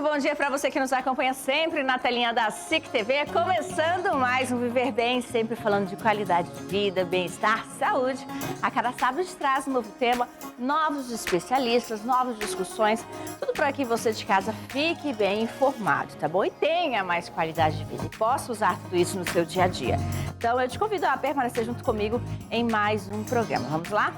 bom dia para você que nos acompanha sempre na telinha da SIC TV, começando mais um Viver Bem, sempre falando de qualidade de vida, bem-estar, saúde. A cada sábado a gente traz um novo tema, novos especialistas, novas discussões, tudo para que você de casa fique bem informado, tá bom? E tenha mais qualidade de vida e possa usar tudo isso no seu dia a dia. Então eu te convido a permanecer junto comigo em mais um programa. Vamos lá?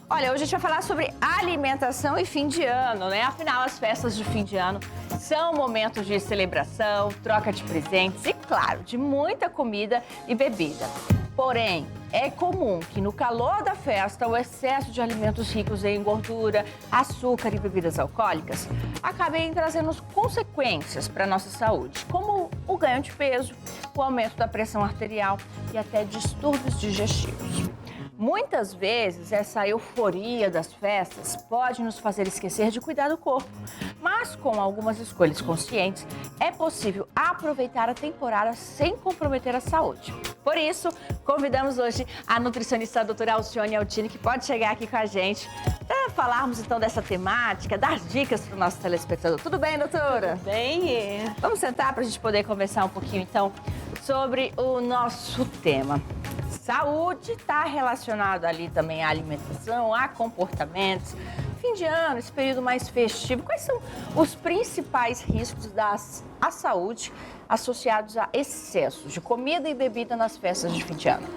Olha, hoje a gente vai falar sobre alimentação e fim de ano, né? Afinal, as festas de fim de ano são momentos de celebração, troca de presentes e, claro, de muita comida e bebida. Porém, é comum que no calor da festa o excesso de alimentos ricos em gordura, açúcar e bebidas alcoólicas acabem trazendo consequências para a nossa saúde, como o ganho de peso, o aumento da pressão arterial e até distúrbios digestivos. Muitas vezes, essa euforia das festas pode nos fazer esquecer de cuidar do corpo. Mas, com algumas escolhas conscientes, é possível aproveitar a temporada sem comprometer a saúde. Por isso, convidamos hoje a nutricionista a doutora Alcione Altini, que pode chegar aqui com a gente para falarmos então dessa temática, dar dicas para o nosso telespectador. Tudo bem, doutora? Tudo bem. Vamos sentar para a gente poder conversar um pouquinho, então, sobre o nosso tema. Saúde está relacionado ali também à alimentação, a comportamentos. Fim de ano, esse período mais festivo, quais são os principais riscos à saúde associados a excessos de comida e bebida nas festas de fim de ano?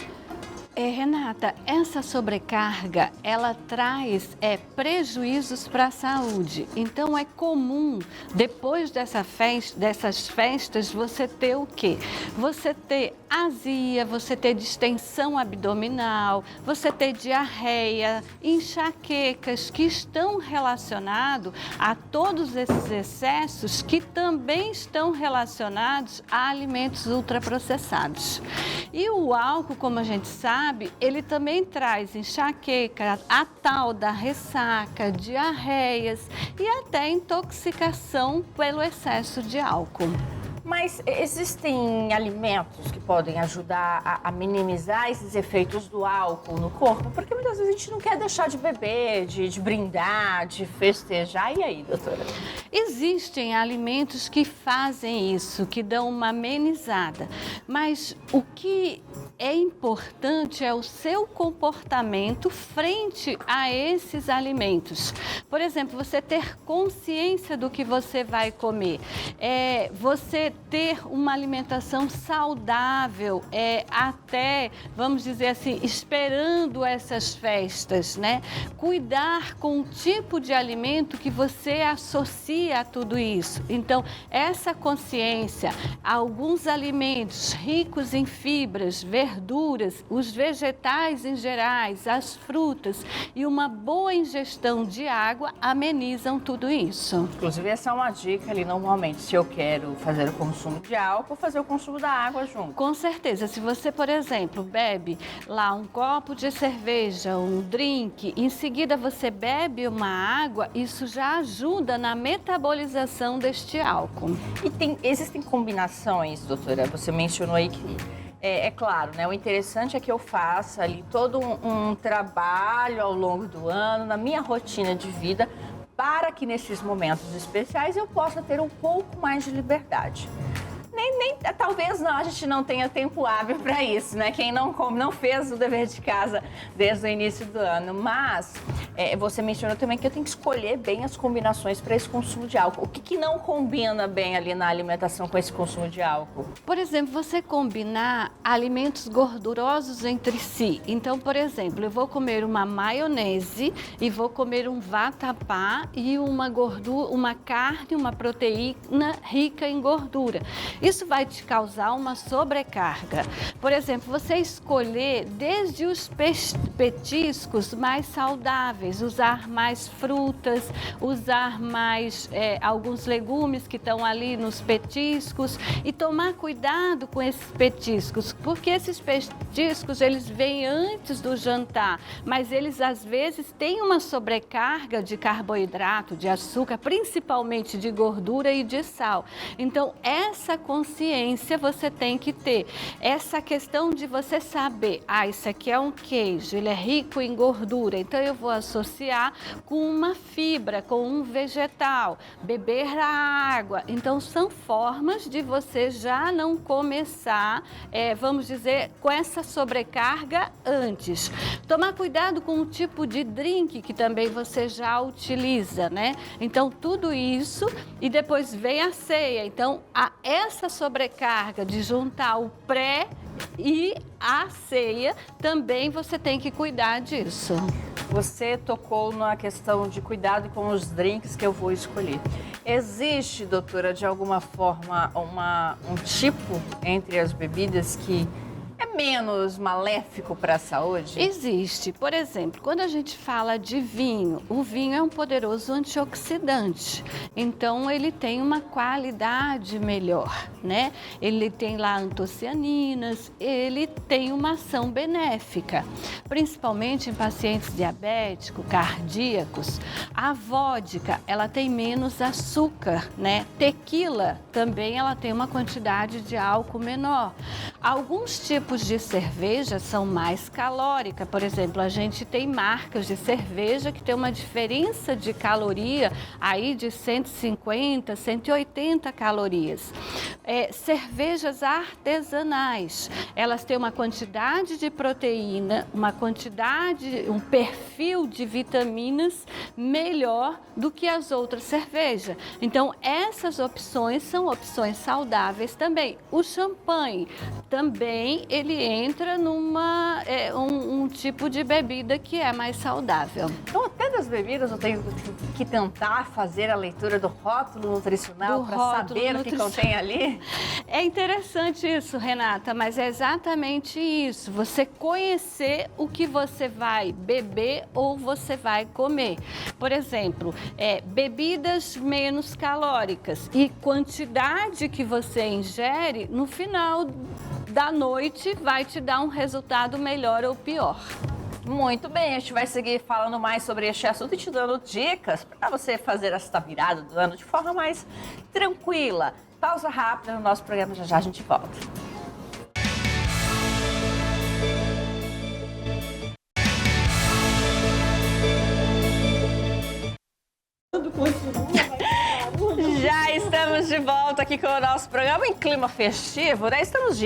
Renata, essa sobrecarga, ela traz prejuízos para a saúde. Então, é comum, depois dessas festas, você ter o quê? Você ter azia, você ter distensão abdominal, você ter diarreia, enxaquecas que estão relacionados a todos esses excessos que também estão relacionados a alimentos ultraprocessados. E o álcool, como a gente sabe, ele também traz enxaqueca, a tal da ressaca, diarreias e até intoxicação pelo excesso de álcool. Mas existem alimentos que podem ajudar a minimizar esses efeitos do álcool no corpo? Porque muitas vezes a gente não quer deixar de beber, de brindar, de festejar. E aí, doutora? Existem alimentos que fazem isso, que dão uma amenizada. Mas o que é importante é o seu comportamento frente a esses alimentos. Por exemplo, você ter consciência do que você vai comer. Você ter uma alimentação saudável, até, vamos dizer assim, esperando essas festas, né? Cuidar com o tipo de alimento que você associa a tudo isso. Então, essa consciência, alguns alimentos ricos em fibras, verduras, os vegetais em gerais, as frutas e uma boa ingestão de água amenizam tudo isso. Inclusive, essa é uma dica ali, normalmente, se eu quero fazer o consumo de álcool, fazer o consumo da água junto. Com certeza, se você, por exemplo, bebe lá um copo de cerveja, um drink, em seguida você bebe uma água, isso já ajuda na metabolização deste álcool. E existem combinações, doutora, você mencionou aí que é claro, né? O interessante é que eu faça ali todo um trabalho ao longo do ano, na minha rotina de vida, para que nesses momentos especiais eu possa ter um pouco mais de liberdade. Talvez não, a gente não tenha tempo hábil para isso, né? Quem não come, não fez o dever de casa desde o início do ano. Mas você mencionou também que eu tenho que escolher bem as combinações para esse consumo de álcool. O que não combina bem ali na alimentação com esse consumo de álcool? Por exemplo, você combinar alimentos gordurosos entre si. Então, por exemplo, eu vou comer uma maionese e vou comer um vatapá e uma carne, uma proteína rica em gordura. Isso vai te causar uma sobrecarga. Por exemplo, você escolher desde os petiscos mais saudáveis, usar mais frutas, usar mais alguns legumes que estão ali nos petiscos e tomar cuidado com esses petiscos, porque esses petiscos eles vêm antes do jantar, mas eles às vezes têm uma sobrecarga de carboidrato, de açúcar, principalmente de gordura e de sal. Então, essa consciência você tem que ter. Essa questão de você saber, isso aqui é um queijo, ele é rico em gordura, então eu vou associar com uma fibra, com um vegetal, beber a água. Então, são formas de você já não começar, vamos dizer, com essa sobrecarga antes. Tomar cuidado com o tipo de drink que também você já utiliza, né? Então, tudo isso e depois vem a ceia. Então, essa sobrecarga de juntar o pré e a ceia, também você tem que cuidar disso. Você tocou na questão de cuidado com os drinks que eu vou escolher. Existe, doutora, de alguma forma, um tipo entre as bebidas que é menos maléfico para a saúde? Existe. Por exemplo, quando a gente fala de vinho, o vinho é um poderoso antioxidante. Então, ele tem uma qualidade melhor, né? Ele tem lá antocianinas, ele tem uma ação benéfica. Principalmente em pacientes diabéticos, cardíacos. A vodka, ela tem menos açúcar, né? Tequila, também ela tem uma quantidade de álcool menor. Alguns tipos de cerveja são mais calóricas. Por exemplo, a gente tem marcas de cerveja que tem uma diferença de caloria aí de 150, 180 calorias. Cervejas artesanais, elas têm uma quantidade de proteína, um perfil de vitaminas melhor do que as outras cervejas. Então, essas opções são opções saudáveis também. O champanhe também, ele entra numa um tipo de bebida que é mais saudável. Então, até das bebidas eu tenho que tentar fazer a leitura do rótulo nutricional para saber o que contém ali? É interessante isso, Renata, mas é exatamente isso. Você conhecer o que você vai beber ou você vai comer. Por exemplo, bebidas menos calóricas e quantidade que você ingere, no final da noite vai te dar um resultado melhor ou pior. Muito bem, a gente vai seguir falando mais sobre este assunto e te dando dicas para você fazer esta virada do ano de forma mais tranquila. Pausa rápida no nosso programa, já já a gente volta. Já estamos de volta aqui com o nosso programa em clima festivo, né? Estamos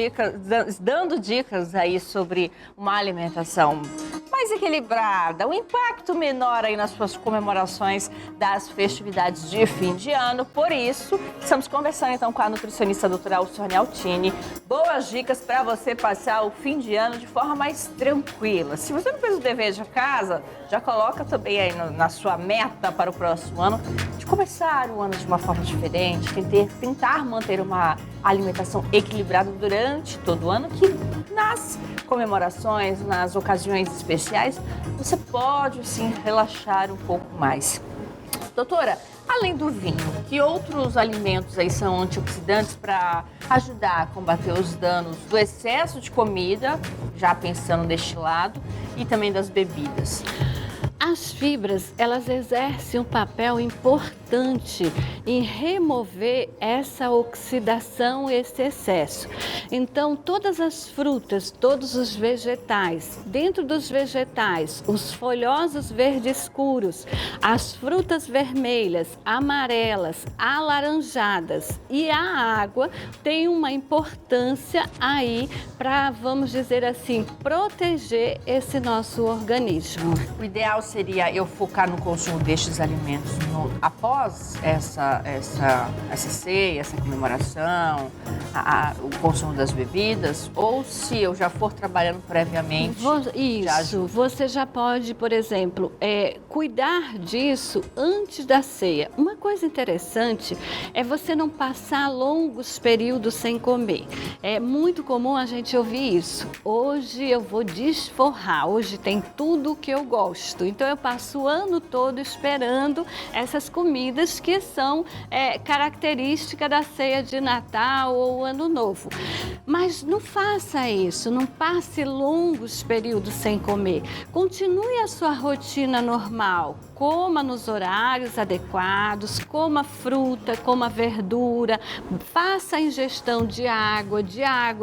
dando dicas aí sobre uma alimentação mais equilibrada, um impacto menor aí nas suas comemorações das festividades de fim de ano. Por isso, estamos conversando então com a nutricionista doutora Alcione Altini. Boas dicas para você passar o fim de ano de forma mais tranquila. Se você não fez o dever de casa, já coloca também aí na sua meta para o próximo ano de começar o ano de uma forma diferente, tentar manter uma alimentação equilibrada durante todo o ano, que nas comemorações, nas ocasiões especiais, você pode sim relaxar um pouco mais. Doutora, além do vinho, que outros alimentos aí são antioxidantes para ajudar a combater os danos do excesso de comida, já pensando deste lado, e também das bebidas? As fibras, elas exercem um papel importante em remover essa oxidação, esse excesso. Então, todas as frutas, todos os vegetais, dentro dos vegetais, os folhosos verdes escuros, as frutas vermelhas, amarelas, alaranjadas e a água tem uma importância aí para, vamos dizer assim, proteger esse nosso organismo. O ideal seria eu focar no consumo destes alimentos após essa ceia, essa comemoração, o consumo das bebidas, ou se eu já for trabalhando previamente? Isso, você já pode, por exemplo, cuidar disso antes da ceia. Uma coisa interessante é você não passar longos períodos sem comer. É muito comum a gente ouvir isso. Hoje eu vou desforrar, hoje tem tudo o que eu gosto. Então eu passo o ano todo esperando essas comidas que são características da ceia de Natal ou Ano Novo. Mas não faça isso, não passe longos períodos sem comer. Continue a sua rotina normal. coma nos horários adequados, coma fruta, coma verdura, faça a ingestão de água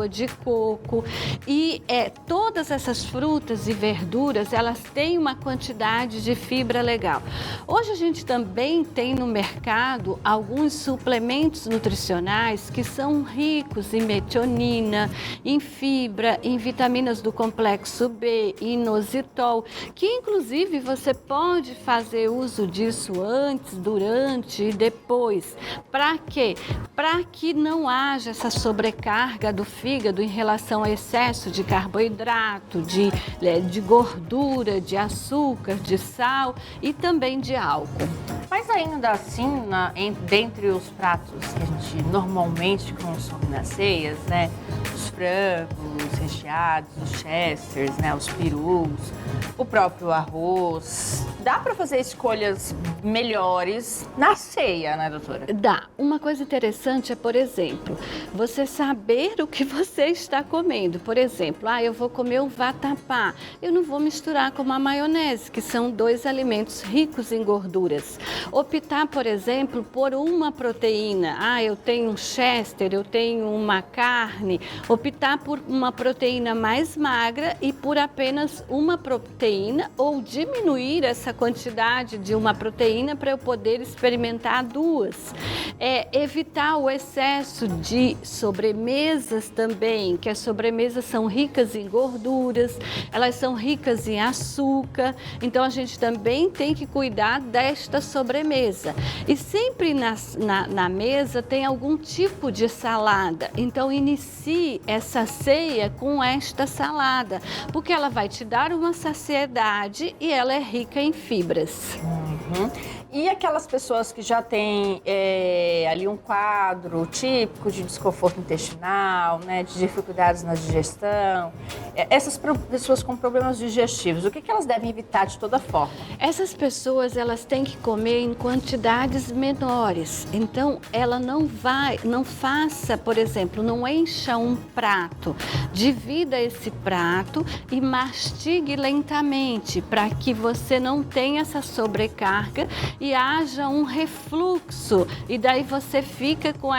de coco e todas essas frutas e verduras, elas têm uma quantidade de fibra legal. Hoje a gente também tem no mercado alguns suplementos nutricionais que são ricos em metionina, em fibra, em vitaminas do complexo B, inositol, que inclusive você pode fazer uso disso antes, durante e depois. Para quê? Para que não haja essa sobrecarga do fígado em relação ao excesso de carboidrato, de gordura, de açúcar, de sal e também de álcool. Mas ainda assim, dentre os pratos que a gente normalmente consome nas ceias, né? Os frangos recheados, os chesters, né? Os perus, o próprio arroz. Dá para fazer escolhas melhores na ceia, né, doutora? Dá. Uma coisa interessante é, por exemplo, você saber o que você está comendo. Por exemplo, eu vou comer um vatapá. Eu não vou misturar com uma maionese, que são 2 alimentos ricos em gorduras. Optar, por exemplo, por uma proteína. Eu tenho um chester, eu tenho uma carne. Optar por uma proteína mais magra e por apenas uma proteína ou diminuir essa quantidade de uma proteína para eu poder experimentar 2. Evitar o excesso de sobremesas também, que as sobremesas são ricas em gorduras, elas são ricas em açúcar, então a gente também tem que cuidar desta sobremesa. E sempre na mesa tem algum tipo de salada, então inicie essa ceia com esta salada, porque ela vai te dar uma saciedade e ela é rica em fibras. E aquelas pessoas que já têm ali um quadro típico de desconforto intestinal, né, de dificuldades na digestão, essas pessoas com problemas digestivos, o que elas devem evitar de toda forma? Essas pessoas, elas têm que comer em quantidades menores. Então, ela não faça, por exemplo, não encha um prato. Divida esse prato e mastigue lentamente para que você não tenha essa sobrecarga e haja um refluxo. E daí você fica com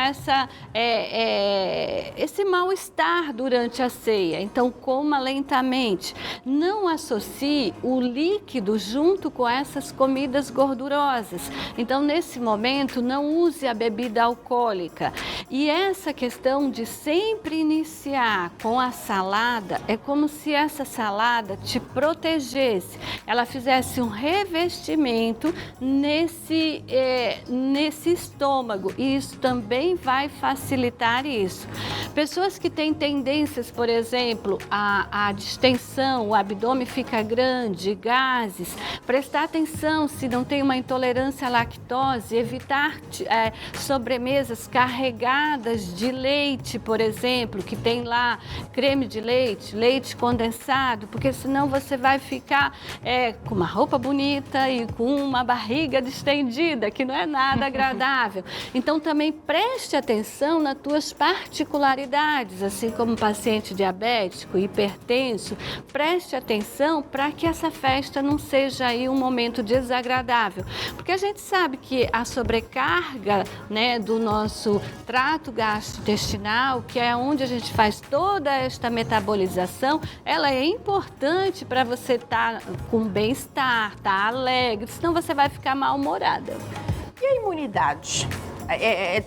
esse mal-estar durante a ceia. Então, coma lentamente. Não associe o líquido junto com essas comidas gordurosas. Então, nesse momento, não use a bebida alcoólica. E essa questão de sempre iniciar com a salada, é como se essa salada te protegesse. Ela fizesse um revestimento nesse estômago. E isso também vai facilitar isso. Pessoas que têm tendências, por exemplo, a distensão, o abdômen fica grande, gases, prestar atenção se não tem uma intolerância à lactose, evitar sobremesas carregadas de leite, por exemplo, que tem lá creme de leite, leite condensado, porque senão você vai ficar com uma roupa bonita e com uma barriga distendida, que não é nada agradável. Então também preste atenção nas tuas particularidades, assim como paciente diabético, hipertenso, preste atenção para que essa festa não seja aí um momento desagradável, porque a gente sabe que a sobrecarga, né, do nosso trato gastrointestinal, que é onde a gente faz toda esta metabolização, ela é importante para você estar com bem-estar, estar alegre, senão você vai ficar mal-humorada. E a imunidade?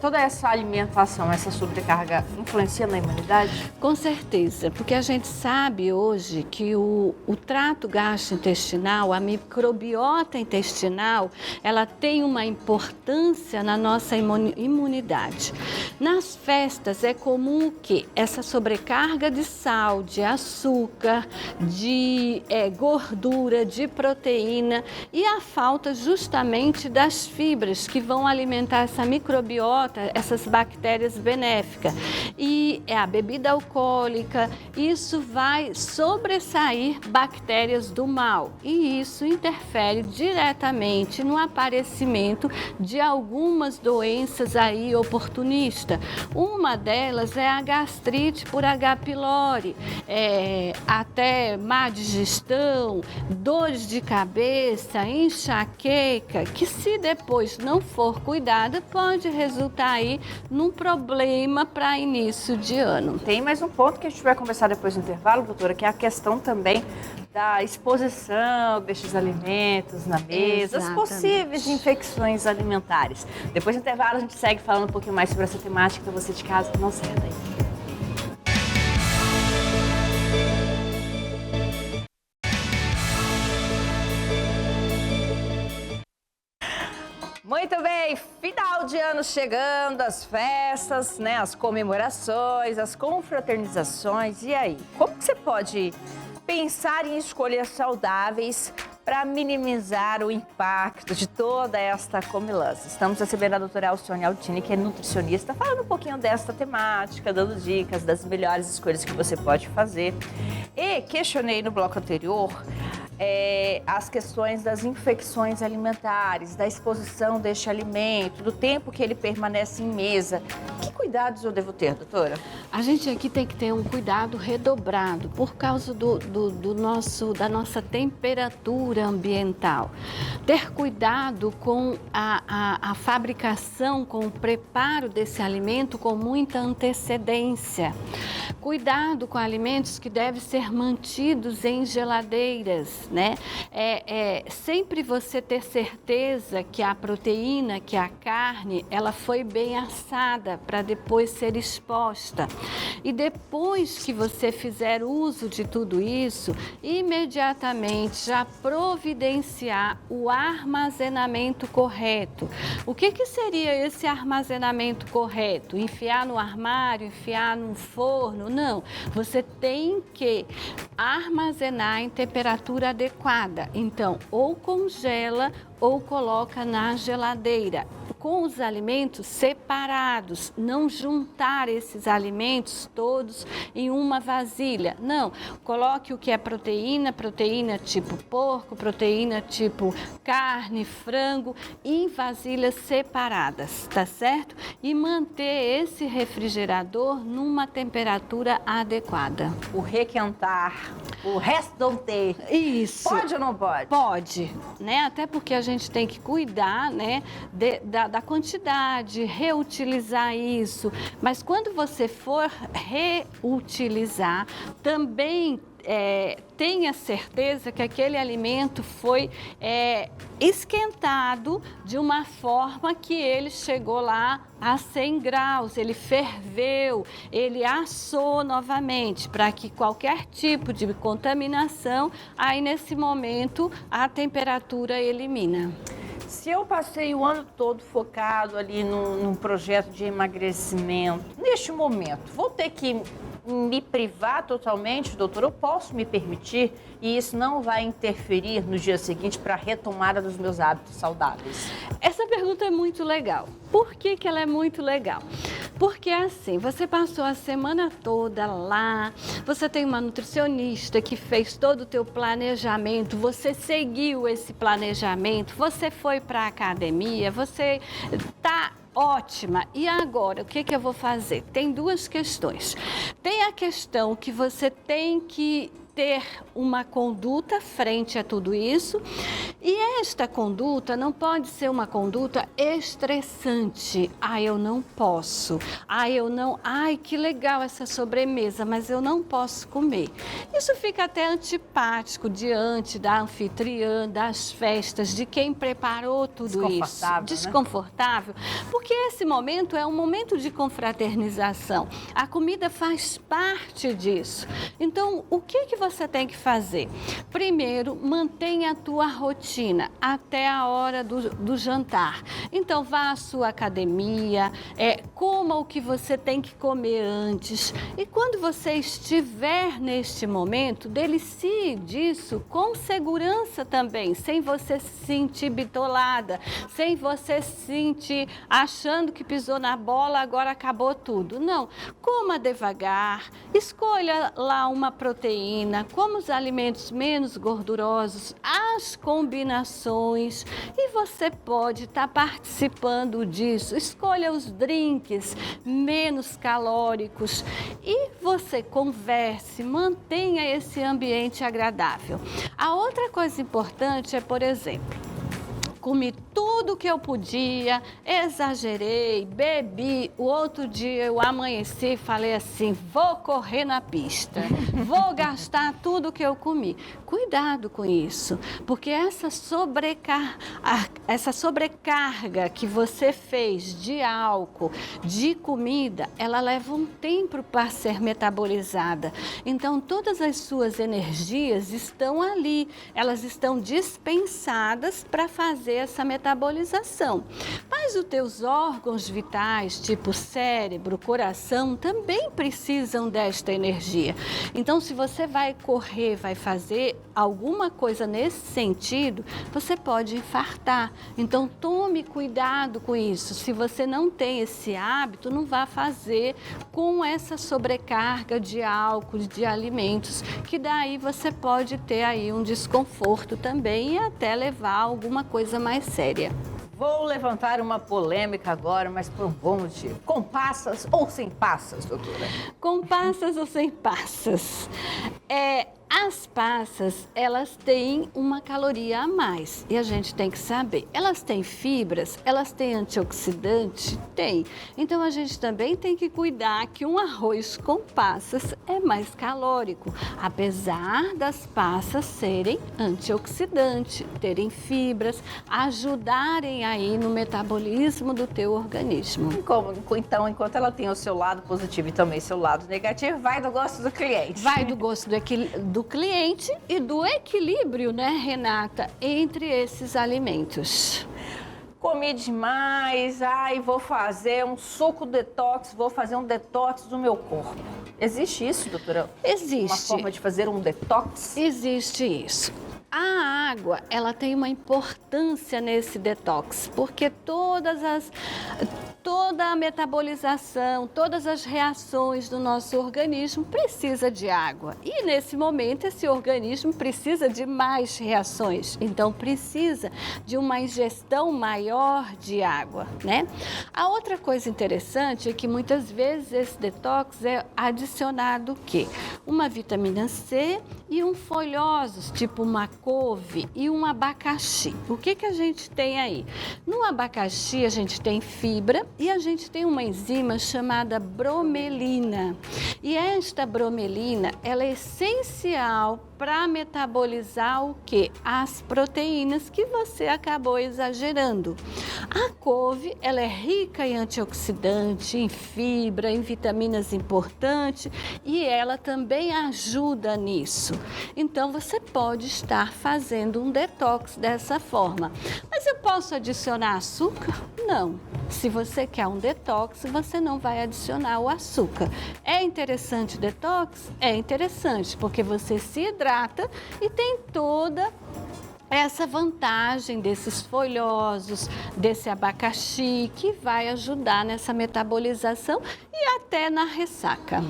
Toda essa alimentação, essa sobrecarga influencia na imunidade? Com certeza, porque a gente sabe hoje que o trato gastrointestinal, a microbiota intestinal, ela tem uma importância na nossa imunidade. Nas festas é comum que essa sobrecarga de sal, de açúcar, de gordura, de proteína e a falta justamente das fibras que vão alimentar essa microbiota microbiota, essas bactérias benéficas. E a bebida alcoólica, isso vai sobressair bactérias do mal. E isso interfere diretamente no aparecimento de algumas doenças aí oportunistas. Uma delas é a gastrite por H. pylori, até má digestão, dores de cabeça, enxaqueca, que se depois não for cuidada, pode resultar aí num problema para início de ano. Tem mais um ponto que a gente vai conversar depois do intervalo, doutora, que é a questão também da exposição destes alimentos na mesa, as possíveis infecções alimentares. Depois do intervalo a gente segue falando um pouquinho mais sobre essa temática, para você de casa não saia daí. Muito bem, final de ano chegando, as festas, né, as comemorações, as confraternizações. E aí, como que você pode pensar em escolhas saudáveis para minimizar o impacto de toda esta comilança? Estamos recebendo a doutora Alcione Altini, que é nutricionista, falando um pouquinho desta temática, dando dicas das melhores escolhas que você pode fazer. E questionei no bloco anterior as questões das infecções alimentares, da exposição deste alimento, do tempo que ele permanece em mesa. Que cuidados eu devo ter, doutora? A gente aqui tem que ter um cuidado redobrado por causa da nossa temperatura ambiental. Ter cuidado com a fabricação, com o preparo desse alimento com muita antecedência. Cuidado com alimentos que devem ser mantidos em geladeiras, né? Sempre você ter certeza que a proteína, que a carne, ela foi bem assada para depois ser exposta. E depois que você fizer uso de tudo isso, imediatamente já providenciar o armazenamento correto. O que seria esse armazenamento correto? Enfiar no armário, enfiar no forno? Não, você tem que armazenar em temperatura adequada. Então, ou congela ou coloca na geladeira, com os alimentos separados, não juntar esses alimentos todos em uma vasilha. Não, coloque o que é proteína tipo porco, proteína tipo carne, frango, em vasilhas separadas, tá certo? E manter esse refrigerador numa temperatura adequada. O requentar, o resto do ter. Isso. Pode ou não pode? Pode, né? Até porque a gente tem que cuidar, né, da quantidade, reutilizar isso. Mas quando você for reutilizar, também tenha certeza que aquele alimento foi esquentado de uma forma que ele chegou lá a 100 graus, ele ferveu, ele assou novamente, para que qualquer tipo de contaminação, aí nesse momento a temperatura elimina. Se eu passei o ano todo focado ali num projeto de emagrecimento, neste momento, vou ter que me privar totalmente, doutor? Eu posso me permitir e isso não vai interferir no dia seguinte para a retomada dos meus hábitos saudáveis? Essa pergunta é muito legal. Por que ela é muito legal? Porque assim, você passou a semana toda lá, você tem uma nutricionista que fez todo o teu planejamento, você seguiu esse planejamento, você foi para a academia, você está ótima. E agora, o que eu vou fazer? Tem duas questões. Tem a questão que você tem que ter uma conduta frente a tudo isso, e esta conduta não pode ser uma conduta estressante. Eu não posso. Que legal essa sobremesa, mas eu não posso comer. Isso fica até antipático diante da anfitriã, das festas, de quem preparou tudo isso. Desconfortável, né? Porque esse momento é um momento de confraternização. A comida faz parte disso. Então, o que você tem que fazer? Primeiro, mantenha a tua rotina. rotina até a hora do jantar. Então, vá à sua academia, coma o que você tem que comer antes. E quando você estiver neste momento, delicie disso com segurança também, sem você se sentir bitolada, sem você se sentir achando que pisou na bola, agora acabou tudo. Não, coma devagar, escolha lá uma proteína, coma os alimentos menos gordurosos, as combinações, e você pode estar participando disso. Escolha os drinks menos calóricos e você converse, mantenha esse ambiente agradável. A outra coisa importante é, por exemplo, comi tudo que eu podia, exagerei, bebi. O outro dia eu amanheci e falei assim, vou correr na pista, vou gastar tudo que eu comi. Cuidado com isso, porque essa sobrecarga que você fez de álcool, de comida, ela leva um tempo para ser metabolizada. Então, todas as suas energias estão ali, elas estão dispensadas para fazer essa metabolização. Mas os teus órgãos vitais, tipo cérebro, coração, também precisam desta energia. Então, se você vai correr, vai fazer alguma coisa nesse sentido, você pode infartar. Então, tome cuidado com isso. Se você não tem esse hábito, não vá fazer com essa sobrecarga de álcool, de alimentos, que daí você pode ter aí um desconforto também e até levar a alguma coisa mais séria. Vou levantar uma polêmica agora, mas por um bom motivo. Com passas ou sem passas, doutora? Com passas ou sem passas? As passas, elas têm uma caloria a mais e a gente tem que saber. Elas têm fibras, elas têm antioxidante? Tem. Então, a gente também tem que cuidar que um arroz com passas é mais calórico, apesar das passas serem antioxidantes, terem fibras, ajudarem aí no metabolismo do teu organismo. Então, enquanto ela tem o seu lado positivo e também seu lado negativo, vai do gosto do cliente. Vai do gosto do cliente e do equilíbrio, né, Renata, entre esses alimentos. Comi demais, vou fazer um suco detox, vou fazer um detox do meu corpo. Existe isso, doutora? Existe. Uma forma de fazer um detox? Existe isso. A água, ela tem uma importância nesse detox, porque toda a metabolização, todas as reações do nosso organismo precisa de água. E nesse momento, esse organismo precisa de mais reações, então precisa de uma ingestão maior de água, né? A outra coisa interessante é que muitas vezes esse detox é adicionado o quê? Uma vitamina C e um folhosos, tipo uma couve e um abacaxi. O que a gente tem aí? No abacaxi a gente tem fibra e a gente tem uma enzima chamada bromelina. E esta bromelina, ela é essencial para metabolizar o quê? As proteínas que você acabou exagerando. A couve, ela é rica em antioxidante, em fibra, em vitaminas importantes e ela também ajuda nisso. Então, você pode estar fazendo um detox dessa forma. Mas eu posso adicionar açúcar? Não. Se você quer um detox, você não vai adicionar o açúcar. É interessante o detox? É interessante, porque você se hidrata e tem toda essa vantagem desses folhosos, desse abacaxi, que vai ajudar nessa metabolização e até na ressaca.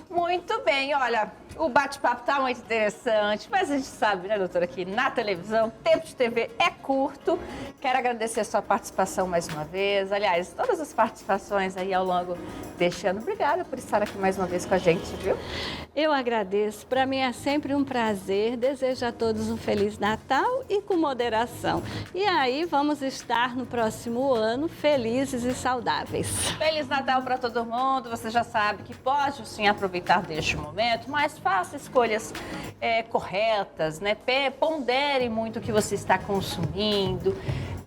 Muito bem, olha, o bate-papo tá muito interessante, mas a gente sabe, né, doutora, que na televisão, tempo de TV é curto. Quero agradecer a sua participação mais uma vez. Aliás, todas as participações aí ao longo deste ano. Obrigada por estar aqui mais uma vez com a gente, viu? Eu agradeço. Para mim é sempre um prazer. Desejo a todos um Feliz Natal e com moderação. E aí vamos estar no próximo ano felizes e saudáveis. Feliz Natal para todo mundo. Você já sabe que pode sim aproveitar deste momento, mas faça escolhas corretas, né? Pondere muito o que você está consumindo.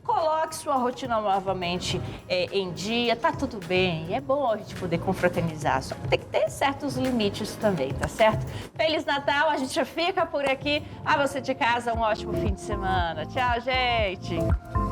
coloque sua rotina novamente em dia, tá tudo bem. É bom a gente poder confraternizar, só que tem que ter certos limites também, tá certo? Feliz Natal, a gente já fica por aqui. A você de casa, um ótimo fim de semana. Tchau, gente!